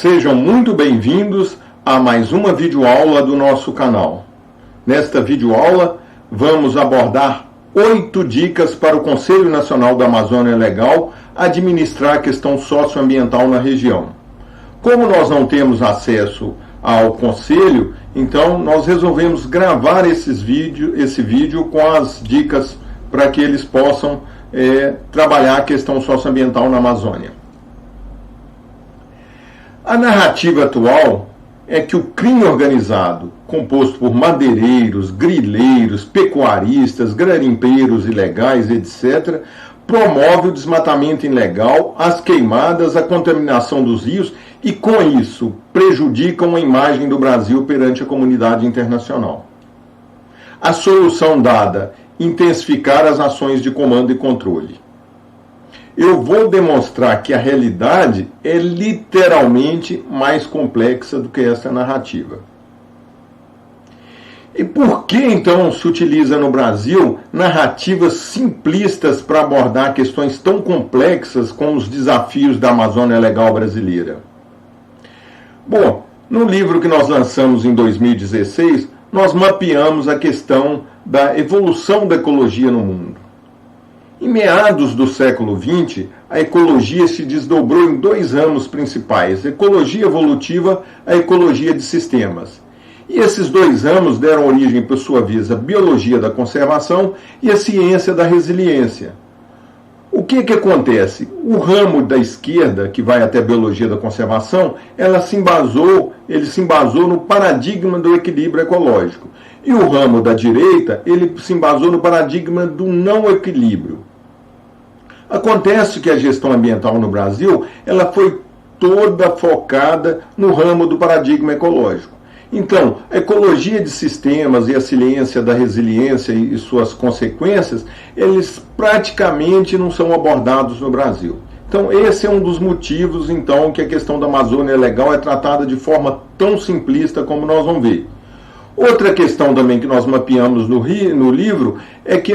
Sejam muito bem-vindos a mais uma videoaula do nosso canal. Nesta videoaula, vamos abordar 8 dicas para o Conselho Nacional da Amazônia Legal administrar a questão socioambiental na região. Como nós não temos acesso ao Conselho, então nós resolvemos gravar esse vídeo com as dicas para que eles possam trabalhar a questão socioambiental na Amazônia. A narrativa atual é que o crime organizado, composto por madeireiros, grileiros, pecuaristas, garimpeiros ilegais, etc., promove o desmatamento ilegal, as queimadas, a contaminação dos rios e, com isso, prejudicam a imagem do Brasil perante a comunidade internacional. A solução dada: intensificar as ações de comando e controle. Eu vou demonstrar que a realidade é literalmente mais complexa do que essa narrativa. E por que então se utiliza no Brasil narrativas simplistas para abordar questões tão complexas como os desafios da Amazônia Legal brasileira? Bom, no livro que nós lançamos em 2016, nós mapeamos a questão da evolução da ecologia no mundo. Em meados do século XX, a ecologia se desdobrou em 2 ramos principais: a ecologia evolutiva e a ecologia de sistemas. E esses 2 ramos deram origem, por sua vez, à biologia da conservação e à ciência da resiliência. O que acontece? O ramo da esquerda, que vai até a biologia da conservação, ele se embasou no paradigma do equilíbrio ecológico. E o ramo da direita, ele se embasou no paradigma do não equilíbrio. Acontece que a gestão ambiental no Brasil, ela foi toda focada no ramo do paradigma ecológico. Então, a ecologia de sistemas e a ciência da resiliência e suas consequências, eles praticamente não são abordados no Brasil. Então, esse é um dos motivos, então, que a questão da Amazônia Legal é tratada de forma tão simplista como nós vamos ver. Outra questão também que nós mapeamos no livro é que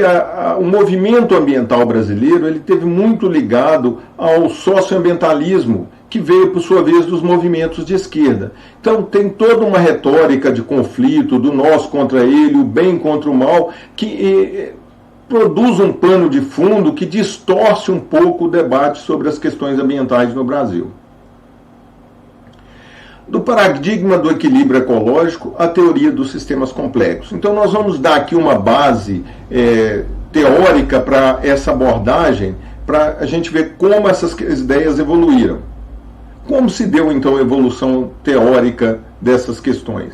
o movimento ambiental brasileiro ele teve muito ligado ao socioambientalismo, que veio, por sua vez, dos movimentos de esquerda. Então, tem toda uma retórica de conflito, do nós contra ele, o bem contra o mal, que produz um pano de fundo que distorce um pouco o debate sobre as questões ambientais no Brasil. Do paradigma do equilíbrio ecológico à teoria dos sistemas complexos. Então, nós vamos dar aqui uma base teórica para essa abordagem, para a gente ver como essas ideias evoluíram. Como se deu, então, a evolução teórica dessas questões?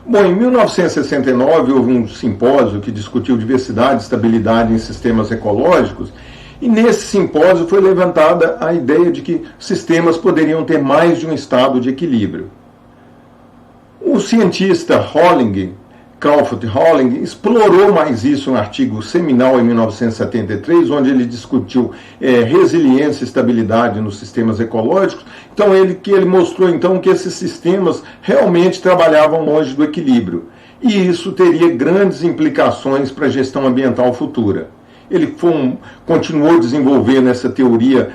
Bom, em 1969 houve um simpósio que discutiu diversidade e estabilidade em sistemas ecológicos, e nesse simpósio foi levantada a ideia de que sistemas poderiam ter mais de um estado de equilíbrio. O cientista Crawford Holling, explorou mais isso em um artigo seminal em 1973, onde ele discutiu resiliência e estabilidade nos sistemas ecológicos. Então, ele mostrou então, que esses sistemas realmente trabalhavam longe do equilíbrio. E isso teria grandes implicações para a gestão ambiental futura. Ele continuou desenvolvendo essa teoria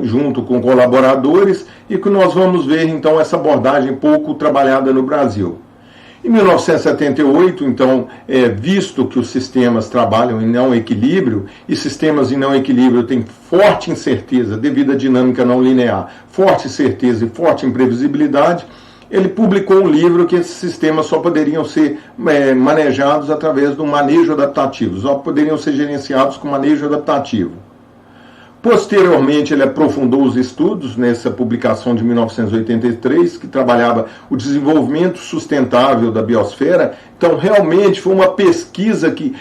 junto com colaboradores, e que nós vamos ver, então, essa abordagem pouco trabalhada no Brasil. Em 1978, então, visto que os sistemas trabalham em não equilíbrio, e sistemas em não equilíbrio têm forte incerteza devido à dinâmica não linear, forte incerteza e forte imprevisibilidade, ele publicou um livro que esses sistemas só poderiam ser manejados através do manejo adaptativo, só poderiam ser gerenciados com manejo adaptativo. Posteriormente, ele aprofundou os estudos nessa publicação de 1983, que trabalhava o desenvolvimento sustentável da biosfera. Então, realmente, foi uma pesquisa que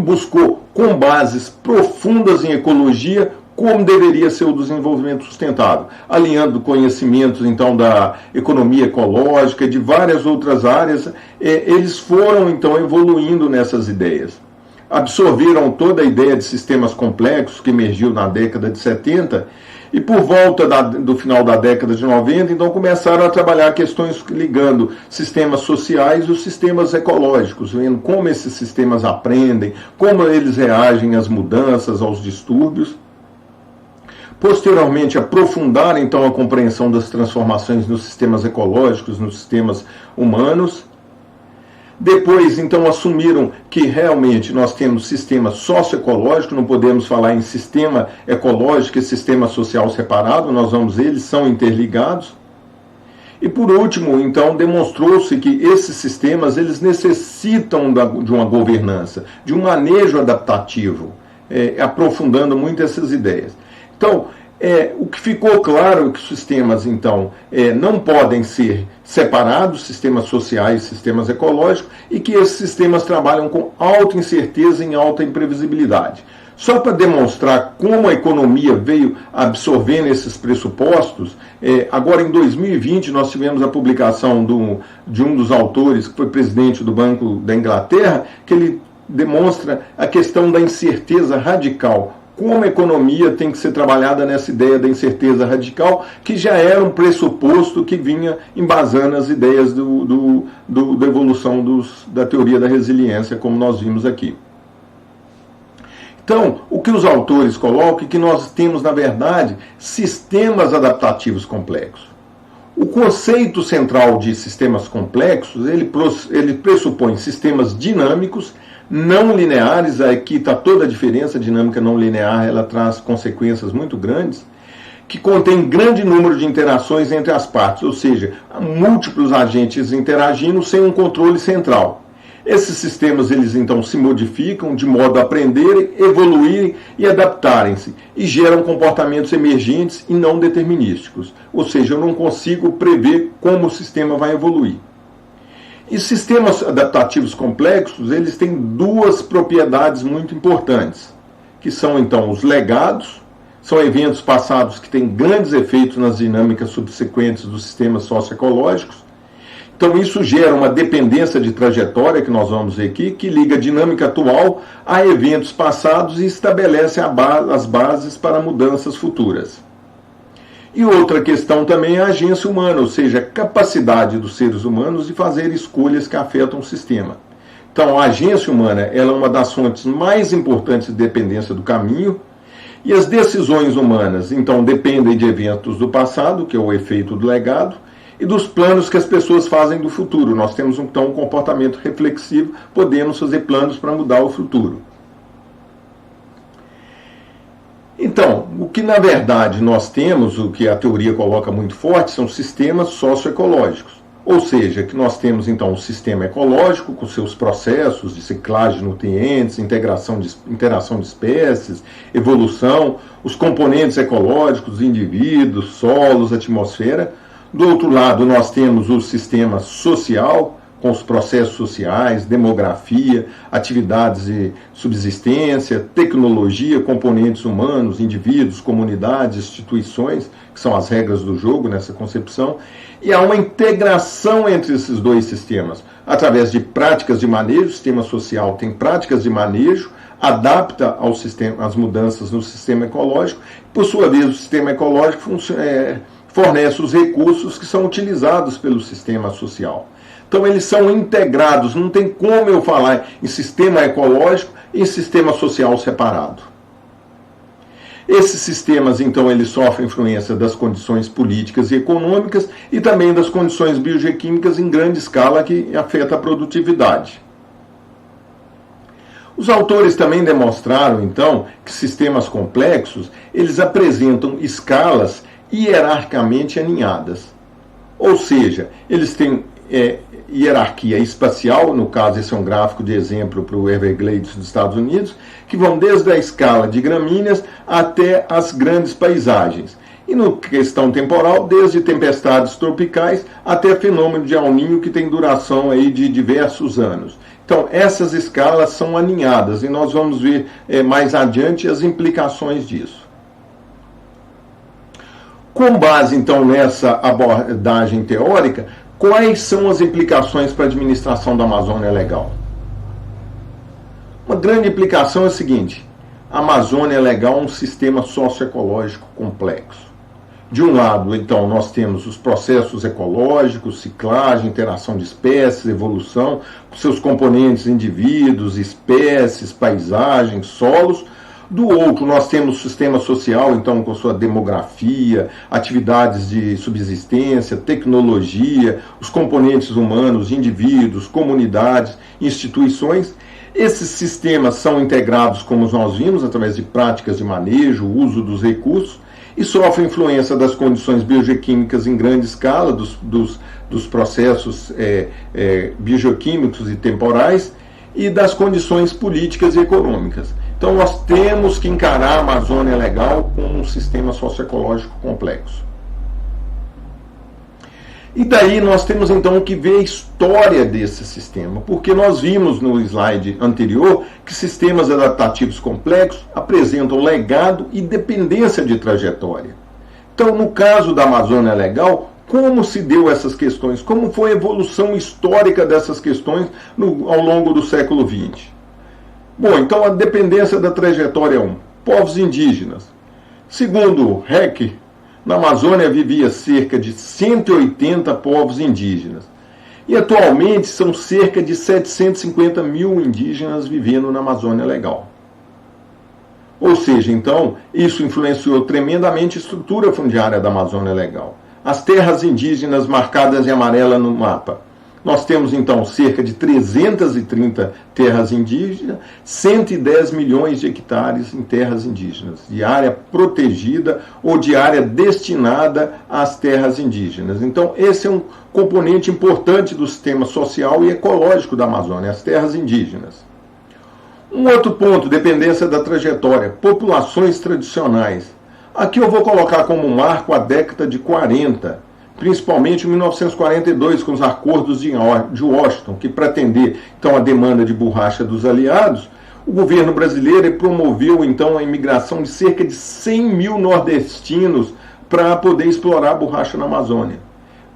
buscou, com bases profundas em ecologia, como deveria ser o desenvolvimento sustentável, alinhando conhecimentos, então, da economia ecológica, de várias outras áreas. Eles foram, então, evoluindo nessas ideias. Absorveram toda a ideia de sistemas complexos que emergiu na década de 70 e por volta do final da década de 90, então começaram a trabalhar questões ligando sistemas sociais e os sistemas ecológicos, vendo como esses sistemas aprendem, como eles reagem às mudanças, aos distúrbios. Posteriormente, aprofundar então a compreensão das transformações nos sistemas ecológicos, nos sistemas humanos. Depois, então, assumiram que realmente nós temos sistema socioecológico, não podemos falar em sistema ecológico e sistema social separado, eles são interligados. E por último, então, demonstrou-se que esses sistemas eles necessitam de uma governança, de um manejo adaptativo, aprofundando muito essas ideias. Então, o que ficou claro é que os sistemas, então, não podem ser separados, sistemas sociais e sistemas ecológicos, e que esses sistemas trabalham com alta incerteza e alta imprevisibilidade. Só para demonstrar como a economia veio absorvendo esses pressupostos, agora em 2020 nós tivemos a publicação de um dos autores, que foi presidente do Banco da Inglaterra, que ele demonstra a questão da incerteza radical, como a economia tem que ser trabalhada nessa ideia da incerteza radical, que já era um pressuposto que vinha embasando as ideias da evolução da teoria da resiliência, como nós vimos aqui. Então, o que os autores colocam é que nós temos, na verdade, sistemas adaptativos complexos. O conceito central de sistemas complexos, ele pressupõe sistemas dinâmicos, não lineares. Aqui está toda a diferença. A dinâmica não linear ela traz consequências muito grandes, que contém grande número de interações entre as partes, ou seja, múltiplos agentes interagindo sem um controle central. Esses sistemas, eles então se modificam de modo a aprenderem, evoluírem e adaptarem-se, e geram comportamentos emergentes e não determinísticos. Ou seja, eu não consigo prever como o sistema vai evoluir. E sistemas adaptativos complexos, eles têm duas propriedades muito importantes, que são então os legados, são eventos passados que têm grandes efeitos nas dinâmicas subsequentes dos sistemas socioecológicos. Então isso gera uma dependência de trajetória, que nós vamos ver aqui, que liga a dinâmica atual a eventos passados e estabelece as bases para mudanças futuras. E outra questão também é a agência humana, ou seja, a capacidade dos seres humanos de fazer escolhas que afetam o sistema. Então a agência humana ela é uma das fontes mais importantes de dependência do caminho, e as decisões humanas então dependem de eventos do passado, que é o efeito do legado, e dos planos que as pessoas fazem do futuro. Nós temos então um comportamento reflexivo, podemos fazer planos para mudar o futuro. Então, o que na verdade nós temos, o que a teoria coloca muito forte, são sistemas socioecológicos. Ou seja, que nós temos então um sistema ecológico com seus processos de ciclagem de nutrientes, interação de espécies, evolução, os componentes ecológicos, indivíduos, solos, atmosfera. Do outro lado, nós temos o sistema social, com os processos sociais, demografia, atividades de subsistência, tecnologia, componentes humanos, indivíduos, comunidades, instituições, que são as regras do jogo nessa concepção, e há uma integração entre esses dois sistemas, através de práticas de manejo. O sistema social tem práticas de manejo, adapta ao sistema, às mudanças no sistema ecológico, por sua vez o sistema ecológico fornece os recursos que são utilizados pelo sistema social. Então eles são integrados, não tem como eu falar em sistema ecológico e em sistema social separado. Esses sistemas, então, eles sofrem influência das condições políticas e econômicas e também das condições biogeoquímicas em grande escala que afeta a produtividade. Os autores também demonstraram, então, que sistemas complexos, eles apresentam escalas hierarquicamente alinhadas. Ou seja, eles têm hierarquia espacial, no caso esse é um gráfico de exemplo para o Everglades dos Estados Unidos, que vão desde a escala de gramíneas até as grandes paisagens. E no questão temporal, desde tempestades tropicais até fenômeno de El Niño, que tem duração aí de diversos anos. Então, essas escalas são alinhadas e nós vamos ver mais adiante as implicações disso. Com base, então, nessa abordagem teórica, quais são as implicações para a administração da Amazônia Legal? Uma grande implicação é a seguinte: a Amazônia Legal é um sistema socioecológico complexo. De um lado, então, nós temos os processos ecológicos, ciclagem, interação de espécies, evolução, com seus componentes indivíduos, espécies, paisagens, solos. Do outro, nós temos o sistema social, então, com sua demografia, atividades de subsistência, tecnologia, os componentes humanos, indivíduos, comunidades, instituições. Esses sistemas são integrados, como nós vimos, através de práticas de manejo, uso dos recursos, e sofrem influência das condições biogeoquímicas em grande escala, dos processos biogeoquímicos e temporais, e das condições políticas e econômicas. Então nós temos que encarar a Amazônia Legal como um sistema socioecológico complexo. E daí nós temos então que ver a história desse sistema, porque nós vimos no slide anterior que sistemas adaptativos complexos apresentam legado e dependência de trajetória. Então, no caso da Amazônia Legal, como se deu essas questões? Como foi a evolução histórica dessas questões ao longo do século XX? Bom, então a dependência da trajetória 1. Povos indígenas. Segundo Heck, na Amazônia vivia cerca de 180 povos indígenas. E atualmente são cerca de 750 mil indígenas vivendo na Amazônia Legal. Ou seja, então, isso influenciou tremendamente a estrutura fundiária da Amazônia Legal. As terras indígenas marcadas em amarela no mapa. Nós temos, então, cerca de 330 terras indígenas, 110 milhões de hectares em terras indígenas, de área protegida ou de área destinada às terras indígenas. Então, esse é um componente importante do sistema social e ecológico da Amazônia, as terras indígenas. Um outro ponto, dependência da trajetória, populações tradicionais. Aqui eu vou colocar como marco a década de 40, principalmente em 1942, com os acordos de Washington, que para atender então a demanda de borracha dos aliados, o governo brasileiro promoveu então a imigração de cerca de 100 mil nordestinos para poder explorar a borracha na Amazônia.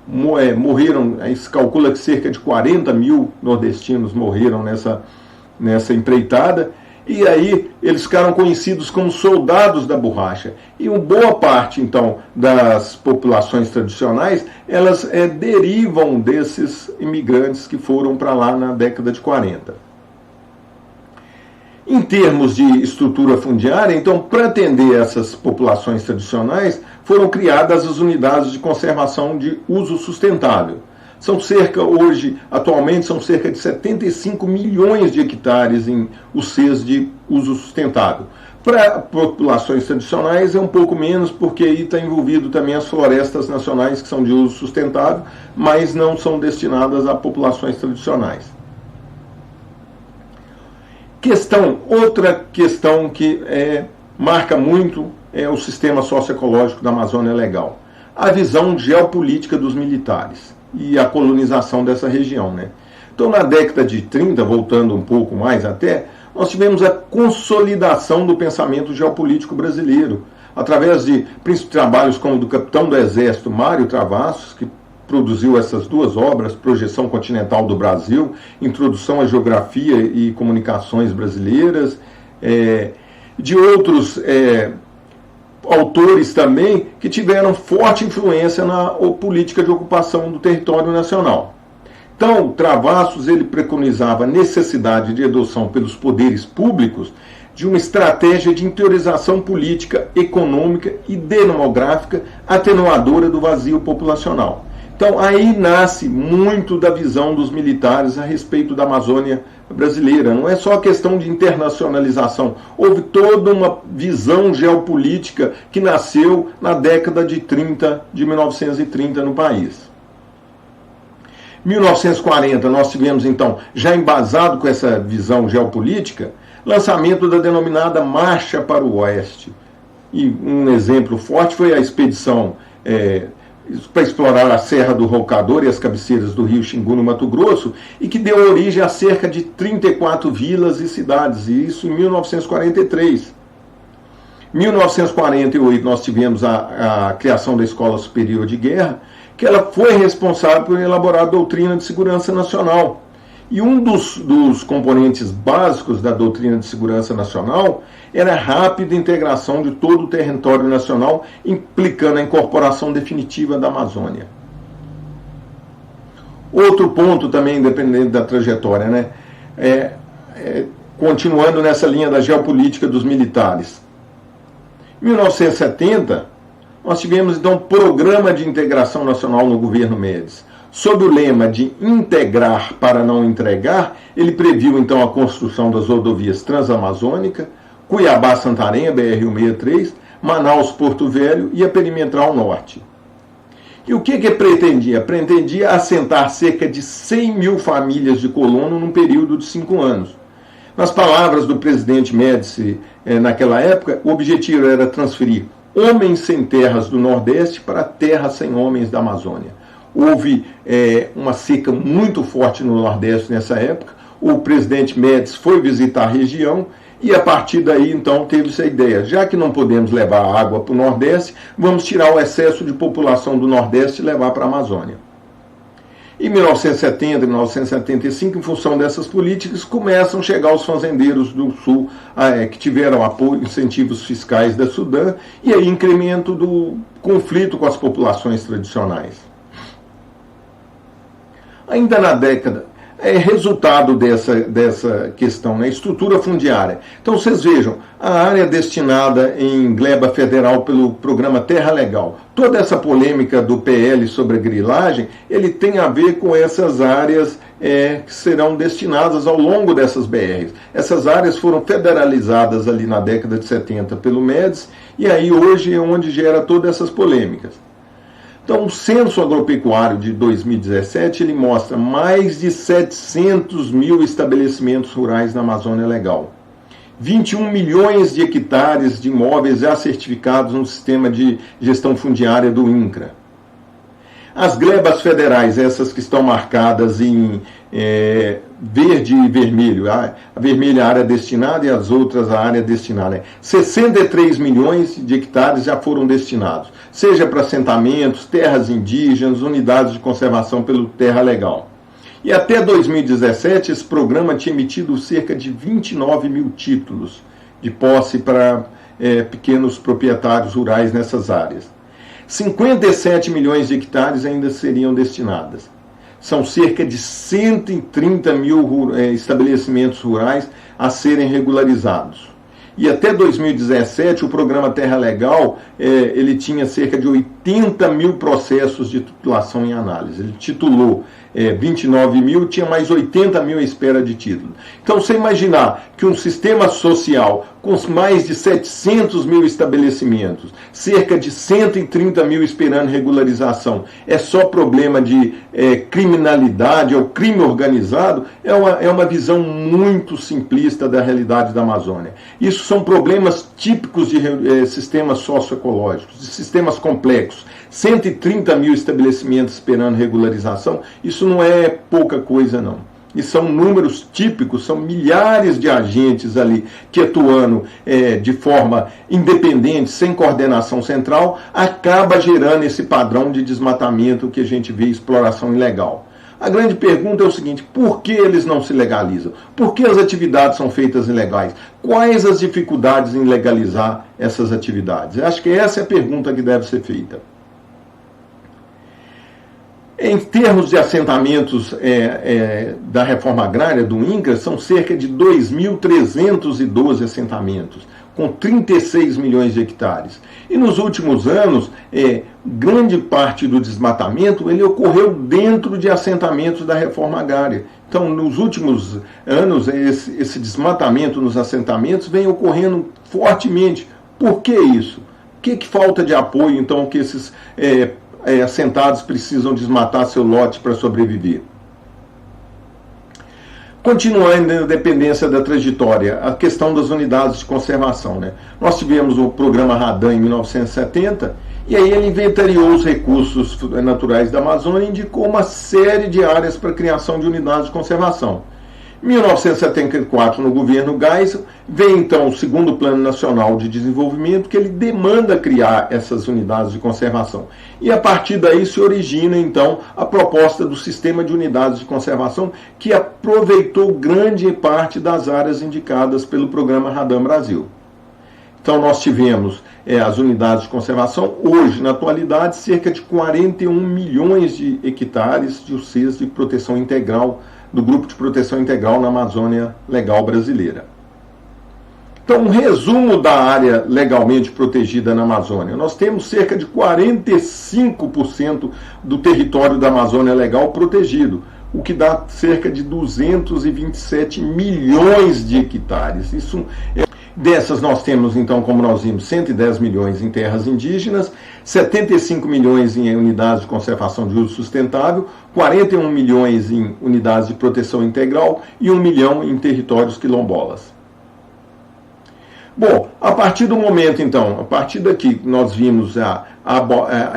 Morreram, se calcula que cerca de 40 mil nordestinos morreram nessa empreitada, e aí eles ficaram conhecidos como soldados da borracha. E uma boa parte, então, das populações tradicionais, elas derivam desses imigrantes que foram para lá na década de 40. Em termos de estrutura fundiária, então, para atender essas populações tradicionais, foram criadas as unidades de conservação de uso sustentável. Atualmente são cerca de 75 milhões de hectares em UCs de uso sustentável. Para populações tradicionais é um pouco menos, porque aí está envolvido também as florestas nacionais que são de uso sustentável, mas não são destinadas a populações tradicionais. Outra questão que marca muito o sistema socioecológico da Amazônia Legal. A visão geopolítica dos militares e a colonização dessa região, né? Então, na década de 30, voltando um pouco mais até, nós tivemos a consolidação do pensamento geopolítico brasileiro, através de trabalhos como do capitão do Exército, Mário Travassos, que produziu essas duas obras, Projeção Continental do Brasil, Introdução à Geografia e Comunicações Brasileiras, de outros autores também que tiveram forte influência na política de ocupação do território nacional. Então, Travassos ele preconizava a necessidade de adoção pelos poderes públicos de uma estratégia de interiorização política, econômica e demográfica atenuadora do vazio populacional. Então, aí nasce muito da visão dos militares a respeito da Amazônia brasileira. Não é só a questão de internacionalização. Houve toda uma visão geopolítica que nasceu na década de 1930 no país. Em 1940, nós tivemos, então, já embasado com essa visão geopolítica, lançamento da denominada Marcha para o Oeste. E um exemplo forte foi a expedição para explorar a Serra do Roucador e as cabeceiras do rio Xingu, no Mato Grosso, e que deu origem a cerca de 34 vilas e cidades, e isso em 1943. Em 1948, nós tivemos a criação da Escola Superior de Guerra, que ela foi responsável por elaborar a doutrina de segurança nacional. E um dos componentes básicos da doutrina de segurança nacional era a rápida integração de todo o território nacional, implicando a incorporação definitiva da Amazônia. Outro ponto também, independente da trajetória, né? continuando nessa linha da geopolítica dos militares. Em 1970, nós tivemos então o Programa de Integração Nacional no governo Médici. Sob o lema de integrar para não entregar, ele previu então a construção das rodovias Transamazônica, Cuiabá-Santarém, a BR-163, Manaus-Porto Velho e a Perimetral Norte. E o que pretendia? Pretendia assentar cerca de 100 mil famílias de colono num período de 5 anos. Nas palavras do presidente Médici, naquela época, o objetivo era transferir homens sem terras do Nordeste para terras sem homens da Amazônia. Houve uma seca muito forte no Nordeste nessa época. O presidente Médici foi visitar a região e a partir daí, então, teve essa ideia. Já que não podemos levar água para o Nordeste, vamos tirar o excesso de população do Nordeste e levar para a Amazônia. Em 1970 e 1975, em função dessas políticas, começam a chegar os fazendeiros do Sul, que tiveram apoio, incentivos fiscais da Sudã, e aí incremento do conflito com as populações tradicionais. Ainda na década, resultado dessa questão, né? Estrutura fundiária. Então vocês vejam, a área destinada em gleba federal pelo programa Terra Legal, toda essa polêmica do PL sobre a grilagem, ele tem a ver com essas áreas que serão destinadas ao longo dessas BRs. Essas áreas foram federalizadas ali na década de 70 pelo Médici, e aí hoje é onde gera todas essas polêmicas. Então, o Censo Agropecuário de 2017, ele mostra mais de 700 mil estabelecimentos rurais na Amazônia Legal. 21 milhões de hectares de imóveis já certificados no sistema de gestão fundiária do INCRA. As glebas federais, essas que estão marcadas em verde e vermelho, a vermelha é a área destinada e as outras a área destinada. 63 milhões de hectares já foram destinados, seja para assentamentos, terras indígenas, unidades de conservação pelo Terra Legal. E até 2017, esse programa tinha emitido cerca de 29 mil títulos de posse para pequenos proprietários rurais nessas áreas. 57 milhões de hectares ainda seriam destinadas. São cerca de 130 mil estabelecimentos rurais a serem regularizados. E até 2017, o programa Terra Legal, ele tinha cerca de 80 mil processos de titulação em análise. Ele titulou 29 mil, tinha mais 80 mil à espera de título. Então, você imaginar que um sistema social com mais de 700 mil estabelecimentos, cerca de 130 mil esperando regularização, é só problema de criminalidade ou crime organizado, é uma visão muito simplista da realidade da Amazônia. Isso são problemas típicos de sistemas socioecológicos, de sistemas complexos. 130 mil estabelecimentos esperando regularização, isso não é pouca coisa, não. E são números típicos, são milhares de agentes ali que atuando de forma independente, sem coordenação central, acaba gerando esse padrão de desmatamento que a gente vê, exploração ilegal. A grande pergunta é o seguinte: por que eles não se legalizam? Por que as atividades são feitas ilegais? Quais as dificuldades em legalizar essas atividades? Eu acho que essa é a pergunta que deve ser feita. Em termos de assentamentos da reforma agrária do INCRA, são cerca de 2.312 assentamentos, com 36 milhões de hectares. E nos últimos anos, grande parte do desmatamento ele ocorreu dentro de assentamentos da reforma agrária. Então, nos últimos anos, esse desmatamento nos assentamentos vem ocorrendo fortemente. Por que isso? O que falta de apoio, então, que esses assentados precisam desmatar seu lote para sobreviver? Continuando na dependência da trajetória, a questão das unidades de conservação, né? Nós tivemos o programa Radan em 1970, e aí ele inventariou os recursos naturais da Amazônia e indicou uma série de áreas para a criação de unidades de conservação. Em 1974, no governo Geisel, vem então o segundo Plano Nacional de Desenvolvimento, que ele demanda criar essas unidades de conservação. E a partir daí se origina então a proposta do sistema de unidades de conservação, que aproveitou grande parte das áreas indicadas pelo programa Radan Brasil. Então nós tivemos as unidades de conservação, hoje, na atualidade, cerca de 41 milhões de hectares de UCs de proteção integral do Grupo de Proteção Integral na Amazônia Legal Brasileira. Então, um resumo da área legalmente protegida na Amazônia. Nós temos cerca de 45% do território da Amazônia Legal protegido, o que dá cerca de 227 milhões de hectares. Dessas nós temos, então, como nós vimos, 110 milhões em terras indígenas, 75 milhões em unidades de conservação de uso sustentável, 41 milhões em unidades de proteção integral e 1 milhão em territórios quilombolas. Bom, a partir do momento, então, a partir daqui nós vimos a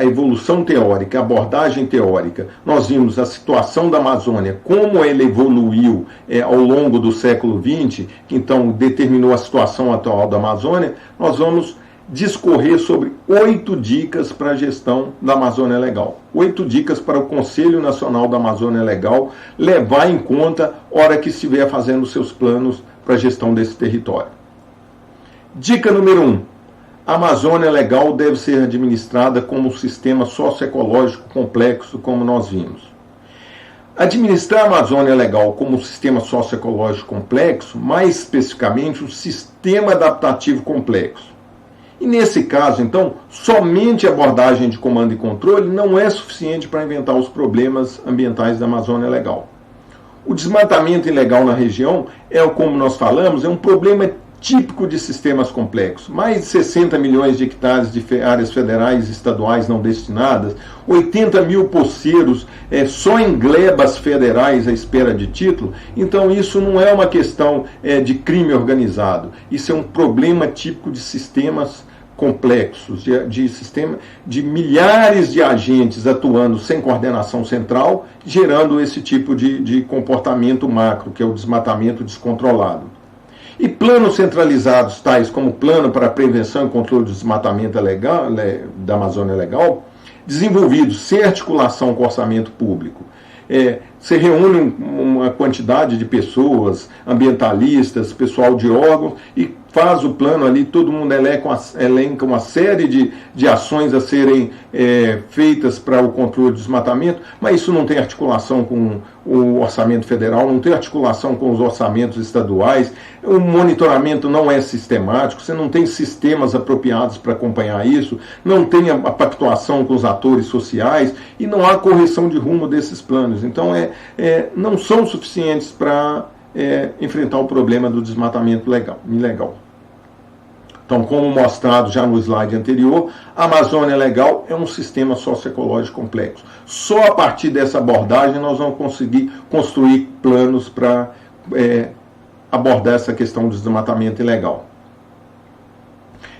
evolução teórica, a abordagem teórica, nós vimos a situação da Amazônia, como ela evoluiu ao longo do século XX, que então determinou a situação atual da Amazônia, nós vamos discorrer sobre 8 dicas para a gestão da Amazônia Legal. 8 dicas para o Conselho Nacional da Amazônia Legal levar em conta hora que estiver fazendo seus planos para a gestão desse território. Dica número 1. A Amazônia Legal deve ser administrada como um sistema socioecológico complexo, como nós vimos. Administrar a Amazônia Legal como um sistema socioecológico complexo, mais especificamente um sistema adaptativo complexo. E nesse caso, então, somente a abordagem de comando e controle não é suficiente para inventar os problemas ambientais da Amazônia Legal. O desmatamento ilegal na região como nós falamos, é um problema típico de sistemas complexos. Mais de 60 milhões de hectares de áreas federais e estaduais não destinadas, 80 mil poceiros só em glebas federais à espera de título. Então isso não é uma questão de crime organizado. Isso é um problema típico de sistemas complexos, de milhares de agentes atuando sem coordenação central, gerando esse tipo de comportamento macro, que é o desmatamento descontrolado. E planos centralizados, tais como o Plano para a Prevenção e Controle do Desmatamento da Amazônia Legal, desenvolvidos sem articulação com o orçamento público. Você reúne uma quantidade de pessoas, ambientalistas, pessoal de órgãos, e faz o plano ali, todo mundo elenca uma série de ações a serem feitas para o controle do desmatamento, mas isso não tem articulação com o orçamento federal, não tem articulação com os orçamentos estaduais, o monitoramento não é sistemático, você não tem sistemas apropriados para acompanhar isso, não tem a pactuação com os atores sociais e não há correção de rumo desses planos. Então, não são suficientes para enfrentar o problema do desmatamento ilegal. Então, como mostrado já no slide anterior, a Amazônia Legal é um sistema socioecológico complexo. Só a partir dessa abordagem nós vamos conseguir construir planos para abordar essa questão do desmatamento ilegal.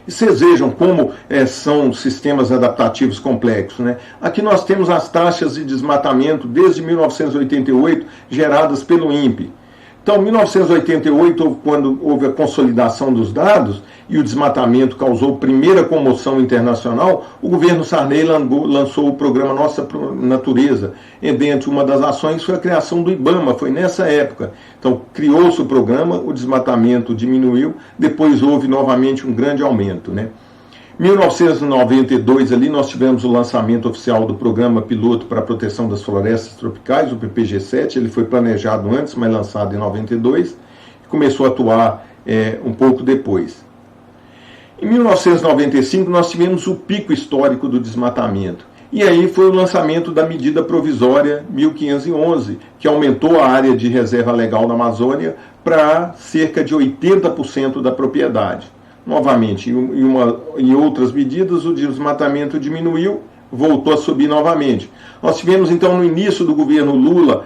E vocês vejam como são sistemas adaptativos complexos, né? Aqui nós temos as taxas de desmatamento desde 1988 geradas pelo INPE. Então, em 1988, quando houve a consolidação dos dados e o desmatamento causou primeira comoção internacional, o governo Sarney lançou o programa Nossa Natureza. E dentre uma das ações foi a criação do IBAMA, foi nessa época. Então, criou-se o programa, o desmatamento diminuiu, depois houve novamente um grande aumento, né? Em 1992, ali, nós tivemos o lançamento oficial do Programa Piloto para a Proteção das Florestas Tropicais, o PPG-7. Ele foi planejado antes, mas lançado em 92, e começou a atuar um pouco depois. Em 1995, nós tivemos o pico histórico do desmatamento. E aí foi o lançamento da medida provisória 1511, que aumentou a área de reserva legal na Amazônia para cerca de 80% da propriedade. Novamente, em outras medidas, o desmatamento diminuiu, voltou a subir novamente. Nós tivemos, então, no início do governo Lula,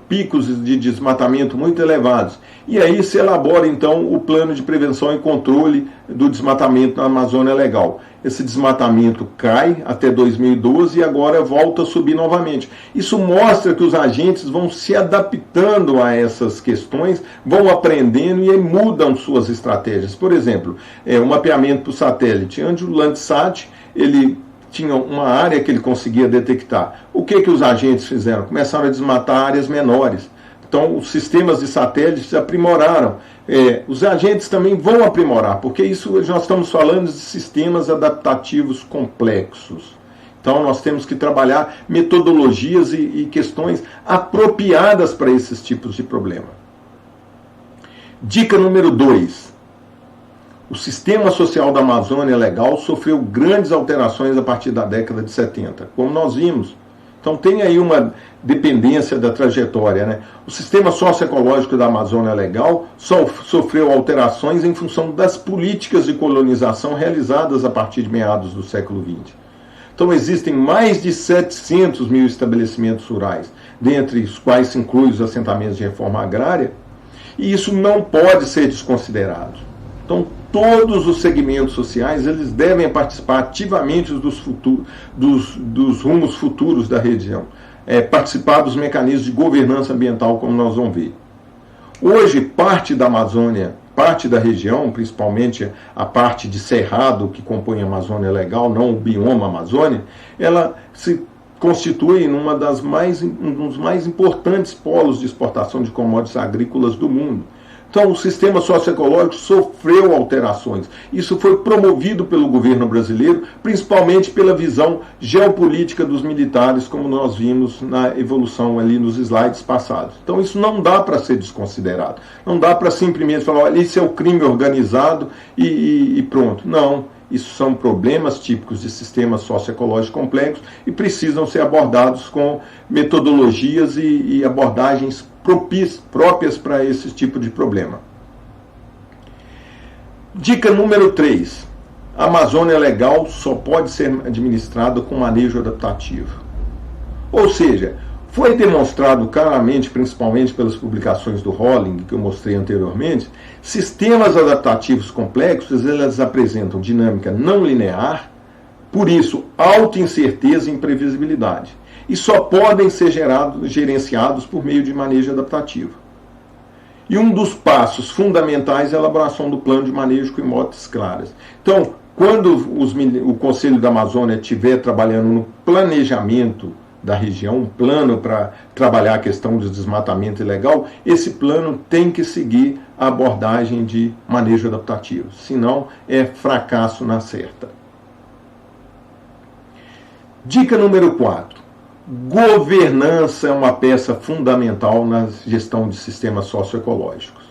picos de desmatamento muito elevados. E aí se elabora, então, o plano de prevenção e controle do desmatamento na Amazônia Legal. Esse desmatamento cai até 2012 e agora volta a subir novamente. Isso mostra que os agentes vão se adaptando a essas questões, vão aprendendo e aí mudam suas estratégias. Por exemplo, o mapeamento por satélite. Antes o Landsat, ele tinha uma área que ele conseguia detectar. O que os agentes fizeram? Começaram a desmatar áreas menores. Então, os sistemas de satélites se aprimoraram. Os agentes também vão aprimorar, porque isso nós estamos falando de sistemas adaptativos complexos. Então nós temos que trabalhar metodologias e questões apropriadas para esses tipos de problema. Dica número 2. O sistema social da Amazônia Legal sofreu grandes alterações a partir da década de 70, como nós vimos. Então tem aí uma dependência da trajetória, né? O sistema socioecológico da Amazônia Legal sofreu alterações em função das políticas de colonização realizadas a partir de meados do século XX. Então existem mais de 700 mil estabelecimentos rurais, dentre os quais se inclui os assentamentos de reforma agrária, e isso não pode ser desconsiderado. Então todos os segmentos sociais eles devem participar ativamente dos rumos futuros da região, participar dos mecanismos de governança ambiental, como nós vamos ver. Hoje, parte da Amazônia, parte da região, principalmente a parte de cerrado que compõe a Amazônia Legal, não o bioma Amazônia, ela se constitui um dos mais importantes polos de exportação de commodities agrícolas do mundo. Então, o sistema socioecológico sofreu alterações. Isso foi promovido pelo governo brasileiro, principalmente pela visão geopolítica dos militares, como nós vimos na evolução ali nos slides passados. Então, isso não dá para ser desconsiderado. Não dá para simplesmente falar, olha, isso é o crime organizado e pronto. Não, isso são problemas típicos de sistemas socioecológicos complexos e precisam ser abordados com metodologias e abordagens próprias para esse tipo de problema. Dica número 3. A Amazônia Legal só pode ser administrada com manejo adaptativo. Ou seja, foi demonstrado claramente, principalmente pelas publicações do Holling, que eu mostrei anteriormente, sistemas adaptativos complexos, eles apresentam dinâmica não linear, por isso, alta incerteza e imprevisibilidade. E só podem ser gerenciados por meio de manejo adaptativo. E um dos passos fundamentais é a elaboração do plano de manejo com hipóteses claras. Então, quando o Conselho da Amazônia estiver trabalhando no planejamento da região, um plano para trabalhar a questão do desmatamento ilegal, esse plano tem que seguir a abordagem de manejo adaptativo, senão é fracasso na certa. Dica número 4. Governança é uma peça fundamental na gestão de sistemas socioecológicos.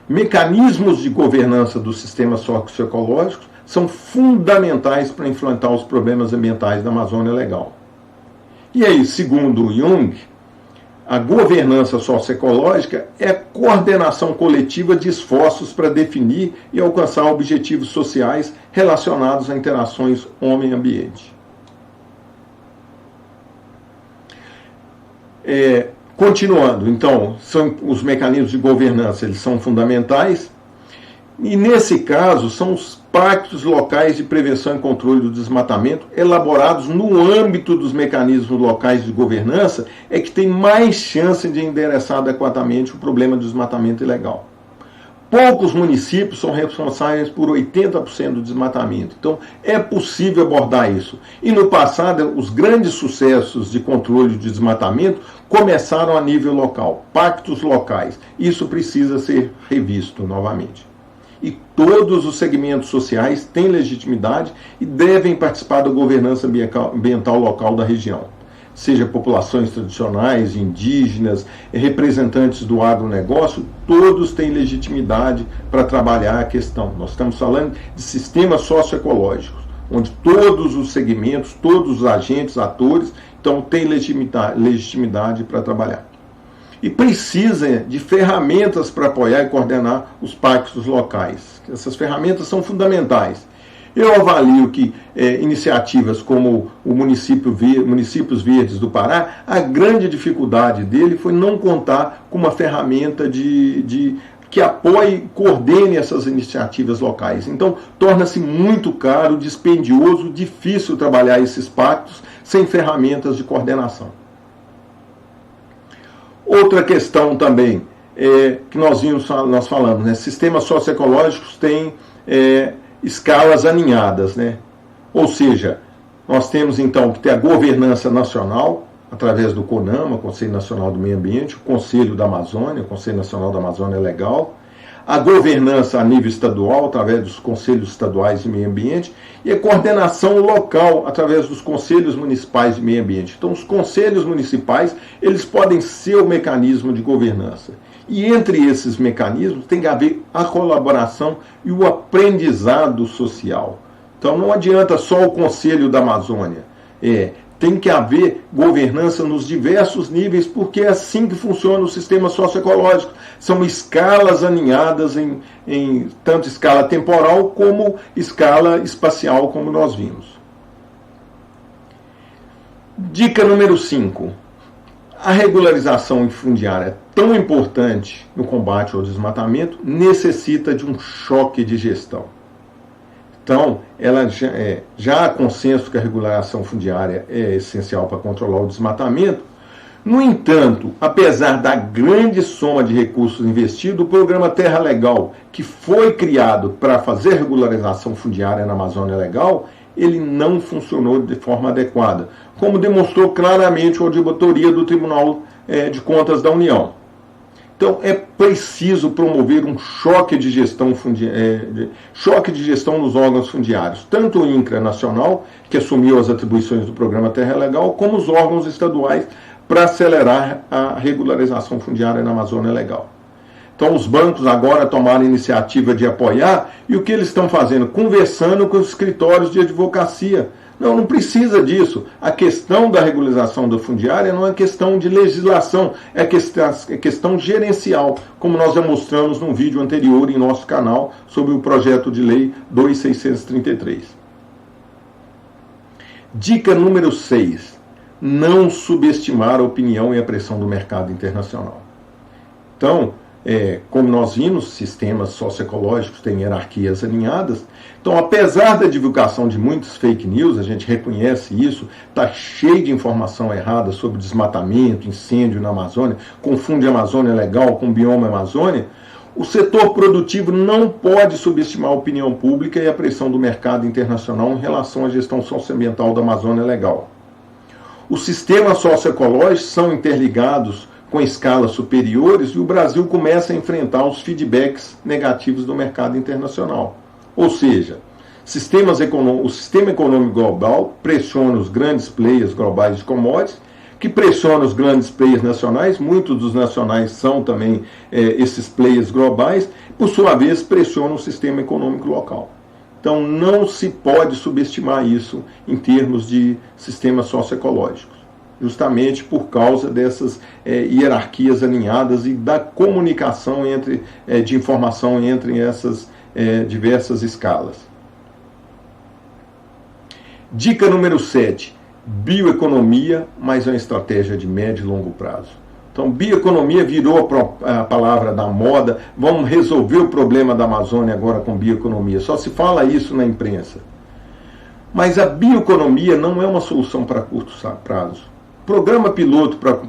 Mecanismos de governança dos sistemas socioecológicos são fundamentais para enfrentar os problemas ambientais da Amazônia Legal. E aí, segundo Jung, a governança socioecológica é a coordenação coletiva de esforços para definir e alcançar objetivos sociais relacionados a interações homem-ambiente. Continuando, então, os mecanismos de governança eles são fundamentais e, nesse caso, são os pactos locais de prevenção e controle do desmatamento elaborados no âmbito dos mecanismos locais de governança é que tem mais chance de endereçar adequadamente o problema do desmatamento ilegal. Poucos municípios são responsáveis por 80% do desmatamento. Então, é possível abordar isso. E no passado, os grandes sucessos de controle de desmatamento começaram a nível local, pactos locais. Isso precisa ser revisto novamente. E todos os segmentos sociais têm legitimidade e devem participar da governança ambiental local da região. Seja populações tradicionais, indígenas, representantes do agronegócio, todos têm legitimidade para trabalhar a questão. Nós estamos falando de sistemas socioecológicos, onde todos os segmentos, todos os agentes, atores, então têm legitimidade para trabalhar. E precisa de ferramentas para apoiar e coordenar os pactos locais. Essas ferramentas são fundamentais. Eu avalio que iniciativas como o Municípios Verdes do Pará, a grande dificuldade dele foi não contar com uma ferramenta que apoie e coordene essas iniciativas locais. Então, torna-se muito caro, dispendioso, difícil trabalhar esses pactos sem ferramentas de coordenação. Outra questão também, que nós falamos, né? Sistemas socioecológicos têm escalas aninhadas, né? Ou seja, nós temos então que ter a governança nacional, através do CONAMA, Conselho Nacional do Meio Ambiente, o Conselho da Amazônia, o Conselho Nacional da Amazônia Legal, a governança a nível estadual, através dos conselhos estaduais de meio ambiente, e a coordenação local, através dos conselhos municipais de meio ambiente. Então, os conselhos municipais, eles podem ser o mecanismo de governança. E entre esses mecanismos tem que haver a colaboração e o aprendizado social. Então, não adianta só o Conselho da Amazônia. Tem que haver governança nos diversos níveis, porque é assim que funciona o sistema socioecológico. São escalas alinhadas em tanto escala temporal como escala espacial, como nós vimos. Dica número 5. A regularização fundiária é tão importante no combate ao desmatamento, necessita de um choque de gestão. Então, já há consenso que a regularização fundiária é essencial para controlar o desmatamento. No entanto, apesar da grande soma de recursos investidos, o programa Terra Legal, que foi criado para fazer regularização fundiária na Amazônia Legal, ele não funcionou de forma adequada, como demonstrou claramente a auditoria do Tribunal de Contas da União. Então, é preciso promover um choque de gestão nos órgãos fundiários, tanto o INCRA nacional, que assumiu as atribuições do programa Terra Legal, como os órgãos estaduais para acelerar a regularização fundiária na Amazônia Legal. Então, os bancos agora tomaram a iniciativa de apoiar, e o que eles estão fazendo? Conversando com os escritórios de advocacia. Não precisa disso. A questão da regularização da fundiária não é questão de legislação, é questão gerencial, como nós já mostramos no vídeo anterior em nosso canal sobre o projeto de lei 2633. Dica número 6. Não subestimar a opinião e a pressão do mercado internacional. Então, como nós vimos, sistemas socioecológicos têm hierarquias alinhadas. Então, apesar da divulgação de muitos fake news, a gente reconhece isso, está cheio de informação errada sobre desmatamento, incêndio na Amazônia, confunde a Amazônia Legal com o bioma Amazônia, o setor produtivo não pode subestimar a opinião pública e a pressão do mercado internacional em relação à gestão socioambiental da Amazônia Legal. Os sistemas socioecológicos são interligados com escalas superiores, e o Brasil começa a enfrentar os feedbacks negativos do mercado internacional. Ou seja, o sistema econômico global pressiona os grandes players globais de commodities, que pressiona os grandes players nacionais, muitos dos nacionais são também esses players globais, por sua vez pressionam o sistema econômico local. Então não se pode subestimar isso em termos de sistemas socioecológicos, justamente por causa dessas hierarquias alinhadas e da comunicação de informação entre essas diversas escalas. Dica número 7. Bioeconomia, mas é uma estratégia de médio e longo prazo. Então, bioeconomia virou a palavra da moda. Vamos resolver o problema da Amazônia agora com bioeconomia. Só se fala isso na imprensa. Mas a bioeconomia não é uma solução para curto prazo. O programa piloto para a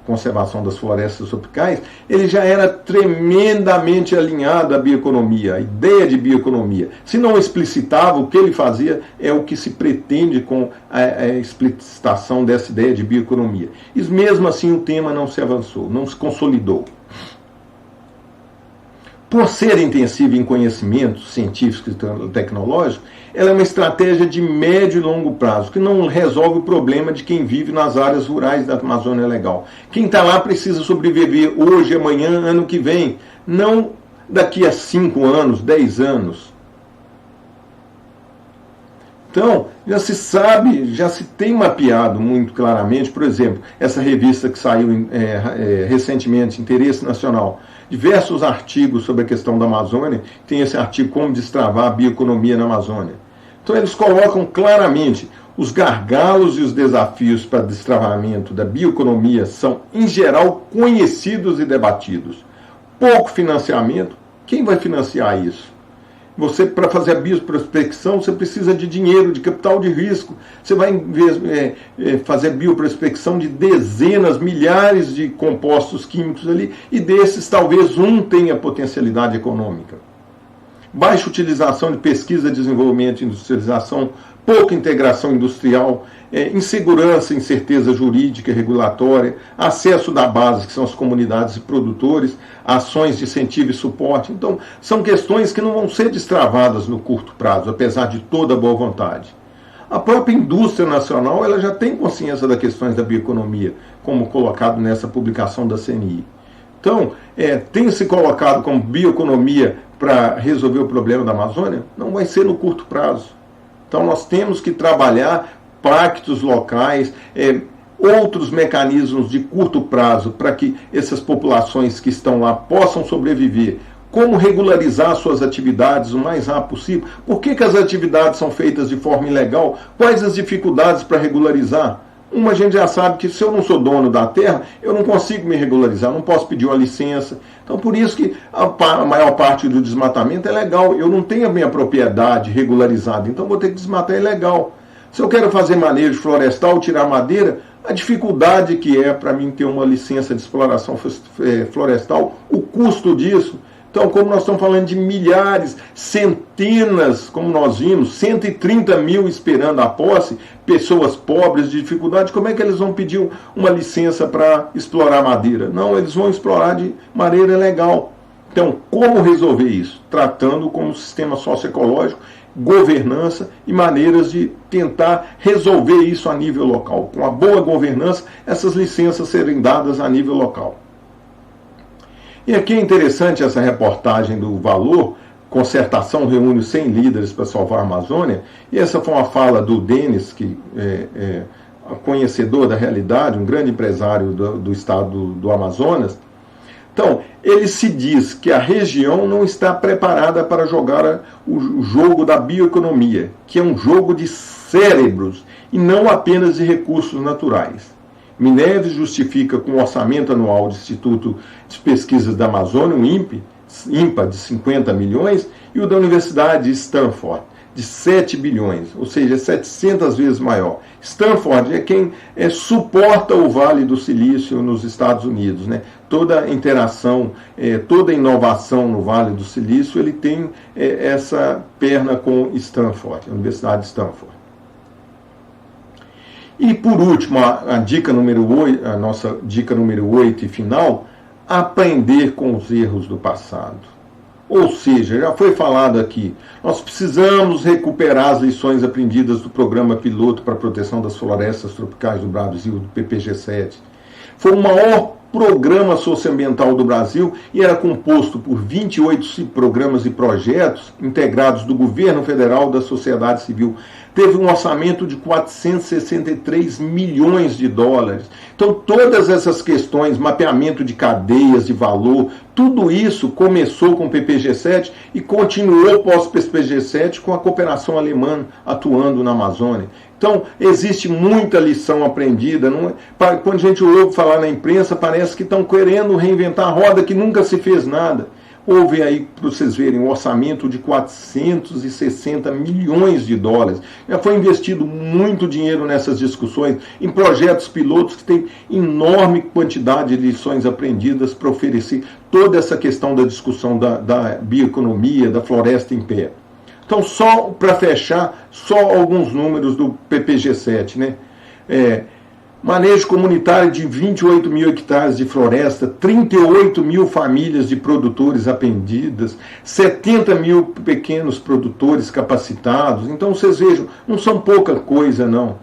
conservação das florestas tropicais, ele já era tremendamente alinhado à bioeconomia, à ideia de bioeconomia. Se não explicitava, o que ele fazia é o que se pretende com a explicitação dessa ideia de bioeconomia. E mesmo assim o tema não se avançou, não se consolidou. Por ser intensiva em conhecimentos científicos e tecnológicos, ela é uma estratégia de médio e longo prazo, que não resolve o problema de quem vive nas áreas rurais da Amazônia Legal. Quem está lá precisa sobreviver hoje, amanhã, ano que vem, não daqui a 5 anos, 10 anos. Então, já se sabe, já se tem mapeado muito claramente, por exemplo, essa revista que saiu recentemente, Interesse Nacional, diversos artigos sobre a questão da Amazônia, tem esse artigo Como Destravar a Bioeconomia na Amazônia. Então eles colocam claramente os gargalos e os desafios para destravamento da bioeconomia são, em geral, conhecidos e debatidos. Pouco financiamento, quem vai financiar isso? Você, para fazer a bioprospecção, você precisa de dinheiro, de capital de risco. Você vai fazer bioprospecção de dezenas, milhares de compostos químicos ali, e desses talvez um tenha potencialidade econômica. Baixa utilização de pesquisa, desenvolvimento e industrialização pouca integração industrial, insegurança, incerteza jurídica e regulatória, acesso da base, que são as comunidades e produtores, ações de incentivo e suporte. Então, são questões que não vão ser destravadas no curto prazo, apesar de toda a boa vontade. A própria indústria nacional ela já tem consciência das questões da bioeconomia, como colocado nessa publicação da CNI. Então, tem se colocado como bioeconomia para resolver o problema da Amazônia? Não vai ser no curto prazo. Então, nós temos que trabalhar pactos locais, outros mecanismos de curto prazo para que essas populações que estão lá possam sobreviver. Como regularizar suas atividades o mais rápido possível? Por que as atividades são feitas de forma ilegal? Quais as dificuldades para regularizar? A gente já sabe que se eu não sou dono da terra, eu não consigo me regularizar, não posso pedir uma licença. Então, por isso que a maior parte do desmatamento é legal. Eu não tenho a minha propriedade regularizada, então vou ter que desmatar ilegal. Se eu quero fazer manejo florestal, tirar madeira, a dificuldade que é para mim ter uma licença de exploração florestal, o custo disso. Então, como nós estamos falando de milhares, centenas, como nós vimos, 130 mil esperando a posse, pessoas pobres de dificuldade, como é que eles vão pedir uma licença para explorar madeira? Não, eles vão explorar de maneira legal. Então, como resolver isso? Tratando como sistema socioecológico, governança e maneiras de tentar resolver isso a nível local. Com a boa governança, essas licenças serem dadas a nível local. E aqui é interessante essa reportagem do Valor, concertação reúne 100 líderes para salvar a Amazônia, e essa foi uma fala do Denis, que é conhecedor da realidade, um grande empresário do estado do Amazonas. Então, ele se diz que a região não está preparada para jogar o jogo da bioeconomia, que é um jogo de cérebros e não apenas de recursos naturais. Mineves justifica com o orçamento anual do Instituto de Pesquisas da Amazônia, o INPA, de 50 milhões, e o da Universidade de Stanford, de 7 bilhões, ou seja, 700 vezes maior. Stanford é quem suporta o Vale do Silício nos Estados Unidos, né? Toda a interação, toda a inovação no Vale do Silício, ele tem essa perna com Stanford, a Universidade de Stanford. E por último, a dica número 8, a nossa dica número 8 e final, aprender com os erros do passado. Ou seja, já foi falado aqui, nós precisamos recuperar as lições aprendidas do Programa Piloto para a Proteção das Florestas Tropicais do Brasil, do PPG-7. Foi o maior programa socioambiental do Brasil e era composto por 28 programas e projetos integrados do governo federal, da sociedade civil. Teve um orçamento de 463 milhões de dólares. Então, todas essas questões, mapeamento de cadeias de valor, tudo isso começou com o PPG-7 e continuou pós-PPG-7 com a cooperação alemã atuando na Amazônia. Então, existe muita lição aprendida. Não é? Quando a gente ouve falar na imprensa, parece que estão querendo reinventar a roda, que nunca se fez nada. Houve aí, para vocês verem, um orçamento de 460 milhões de dólares. Já foi investido muito dinheiro nessas discussões, em projetos pilotos que têm enorme quantidade de lições aprendidas para oferecer toda essa questão da discussão da bioeconomia, da floresta em pé. Então, só para fechar, só alguns números do PPG-7, né? Manejo comunitário de 28 mil hectares de floresta, 38 mil famílias de produtores atendidas, 70 mil pequenos produtores capacitados. Então, vocês vejam, não são pouca coisa, não.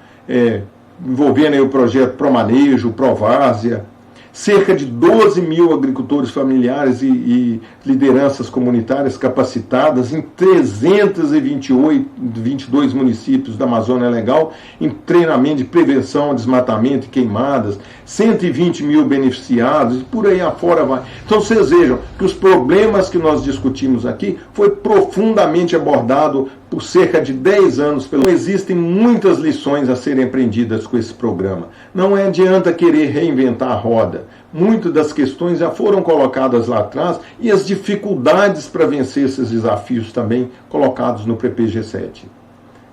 Envolvendo aí o projeto Promanejo, Provárzea, cerca de 12 mil agricultores familiares e lideranças comunitárias capacitadas em 322 municípios da Amazônia Legal, em treinamento de prevenção, desmatamento e queimadas, 120 mil beneficiados, e por aí afora vai. Então vocês vejam que os problemas que nós discutimos aqui foi profundamente abordado por cerca de 10 anos. Existem muitas lições a serem aprendidas com esse programa. Não adianta querer reinventar a roda. Muitas das questões já foram colocadas lá atrás e as dificuldades para vencer esses desafios também colocados no PPG-7.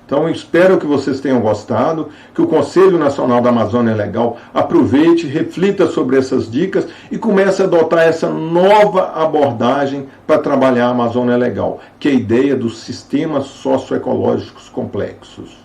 Então, eu espero que vocês tenham gostado, que o Conselho Nacional da Amazônia Legal aproveite, reflita sobre essas dicas e comece a adotar essa nova abordagem para trabalhar a Amazônia Legal, que é a ideia dos sistemas socioecológicos complexos.